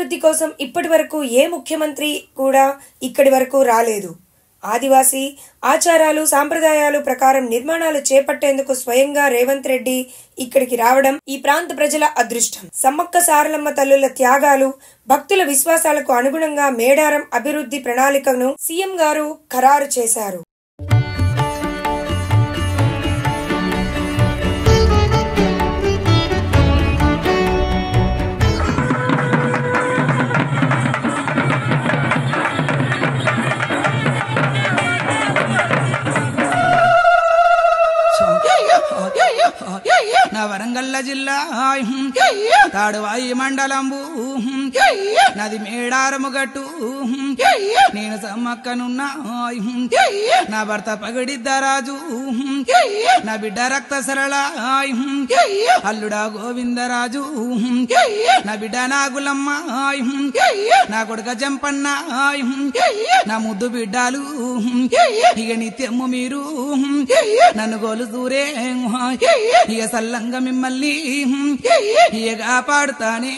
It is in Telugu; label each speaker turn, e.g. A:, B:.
A: అభివృద్ధి కోసం ఇప్పటివరకు ఏ ముఖ్యమంత్రి కూడా ఇక్కడి వరకు రాలేదు. ఆదివాసీ ఆచారాలు సాంప్రదాయాలు ప్రకారం నిర్మాణాలు చేపట్టేందుకు స్వయంగా రేవంత్ రెడ్డి ఇక్కడికి రావడం ఈ ప్రాంత ప్రజల అదృష్టం. సమ్మక్క సారలమ్మ తల్లుల త్యాగాలు, భక్తుల విశ్వాసాలకు అనుగుణంగా మేడారం అభివృద్ధి ప్రణాళికను సీఎం గారు ఖరారు చేశారు.
B: నా వరంగల్ జిల్లా తాడువాయి మండలంబు నాది మేడారము గట్టు నేను సమ్మక్కనున్నా నా భర్త పగడిద్దరాజు నా బిడ్డ రక్త సరళ అల్లుడా గోవిందరాజు నా బిడ్డ నాగులమ్మ నా కొడుక జంపన్న నా ముద్దు బిడ్డాలు ఇక నిత్యము మీరు నన్ను గోలు దూరే ఇక సల్లంగా మిమ్మల్ని ఇక కాపాడుతానే